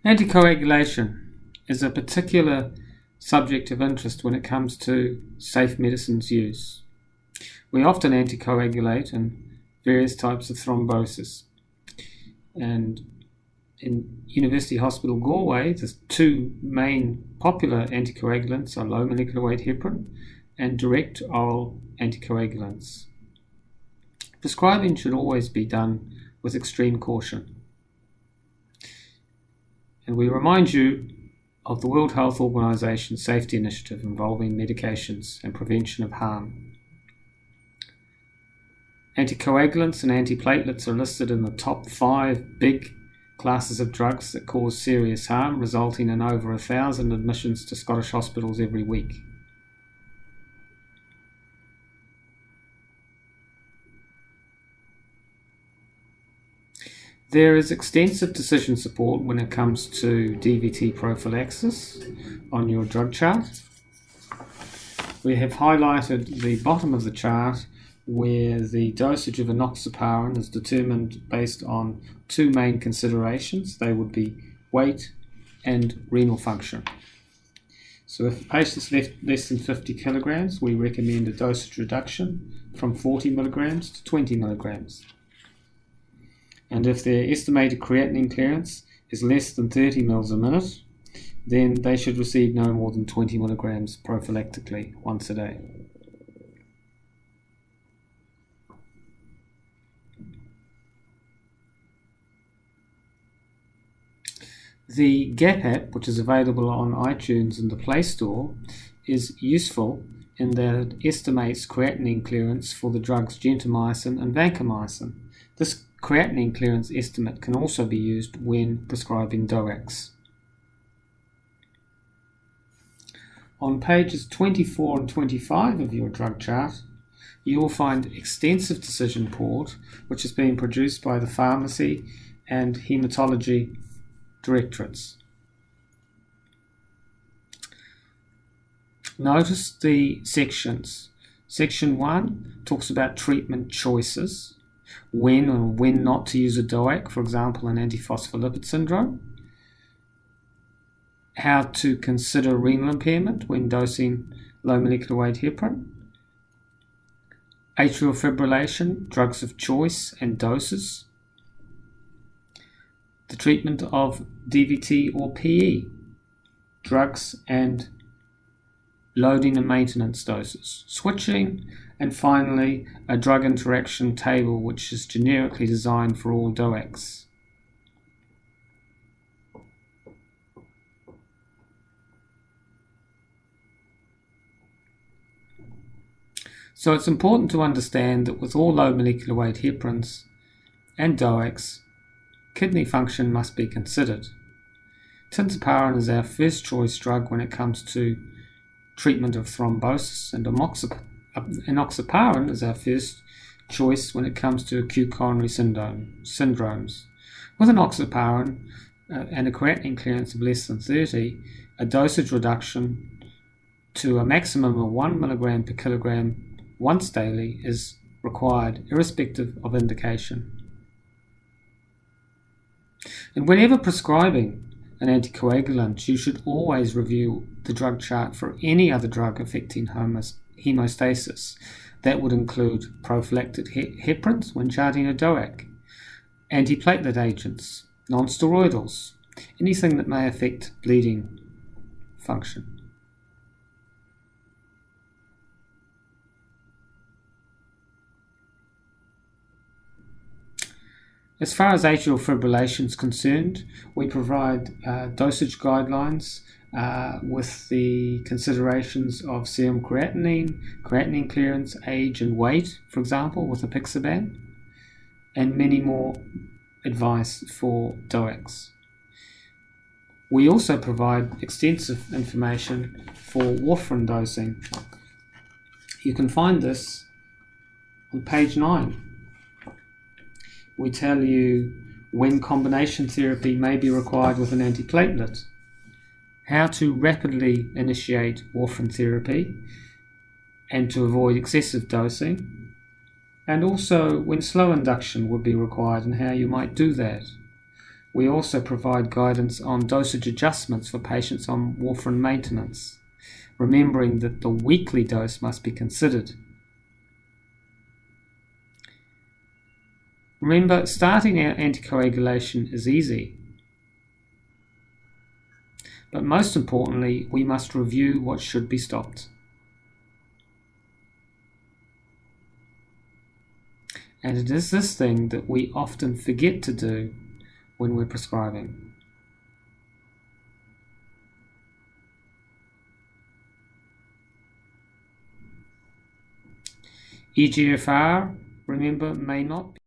Anticoagulation is a particular subject of interest when it comes to safe medicines use. We often anticoagulate in various types of thrombosis. And in University Hospital Galway, the two main popular anticoagulants are low molecular weight heparin and direct oral anticoagulants. Prescribing should always be done with extreme caution. And we remind you of the World Health Organization safety initiative involving medications and prevention of harm. Anticoagulants and antiplatelets are listed in the top 5 big classes of drugs that cause serious harm, resulting in over 1,000 admissions to Scottish hospitals every week. There is extensive decision support when it comes to DVT prophylaxis on your drug chart. We have highlighted the bottom of the chart where the dosage of enoxaparin is determined based on two main considerations. They would be weight and renal function. So if the patient's less than 50 kilograms, we recommend a dosage reduction from 40 milligrams to 20 milligrams. And if their estimated creatinine clearance is less than 30 mils a minute, then they should receive no more than 20 milligrams prophylactically once a day. The GAP app, which is available on iTunes and the Play Store, is useful in that it estimates creatinine clearance for the drugs gentamicin and vancomycin. This creatinine clearance estimate can also be used when prescribing DOACs. On pages 24 and 25 of your drug chart, you will find extensive decision support, which has been produced by the pharmacy and haematology directorates. Notice the sections. Section 1 talks about treatment choices, when or when not to use a DOAC, for example, in antiphospholipid syndrome, how to consider renal impairment when dosing low molecular weight heparin, atrial fibrillation, drugs of choice and doses, the treatment of DVT or PE, drugs and loading and maintenance doses, switching, and finally a drug interaction table which is generically designed for all DOACs. So it's important to understand that with all low molecular weight heparins and DOACs, kidney function must be considered. Tinzaparin is our first choice drug when it comes to treatment of thrombosis, and enoxaparin is our first choice when it comes to acute coronary syndromes. With enoxaparin and a creatinine clearance of less than 30, a dosage reduction to a maximum of 1 milligram per kilogram once daily is required, irrespective of indication. And whenever prescribing an anticoagulant, you should always review the drug chart for any other drug affecting hemostasis. That would include prophylactic heparins when charting a DOAC, antiplatelet agents, non-steroidals, anything that may affect bleeding function. As far as atrial fibrillation is concerned, we provide dosage guidelines with the considerations of serum creatinine, creatinine clearance, age and weight, for example, with apixaban, and many more advice for DOACs. We also provide extensive information for warfarin dosing. You can find this on page 9. We tell you when combination therapy may be required with an antiplatelet, how to rapidly initiate warfarin therapy and to avoid excessive dosing, and also when slow induction would be required and how you might do that. We also provide guidance on dosage adjustments for patients on warfarin maintenance, remembering that the weekly dose must be considered. Remember, starting anticoagulation is easy, but most importantly, we must review what should be stopped. And it is this thing that we often forget to do when we're prescribing. EGFR, remember, may not be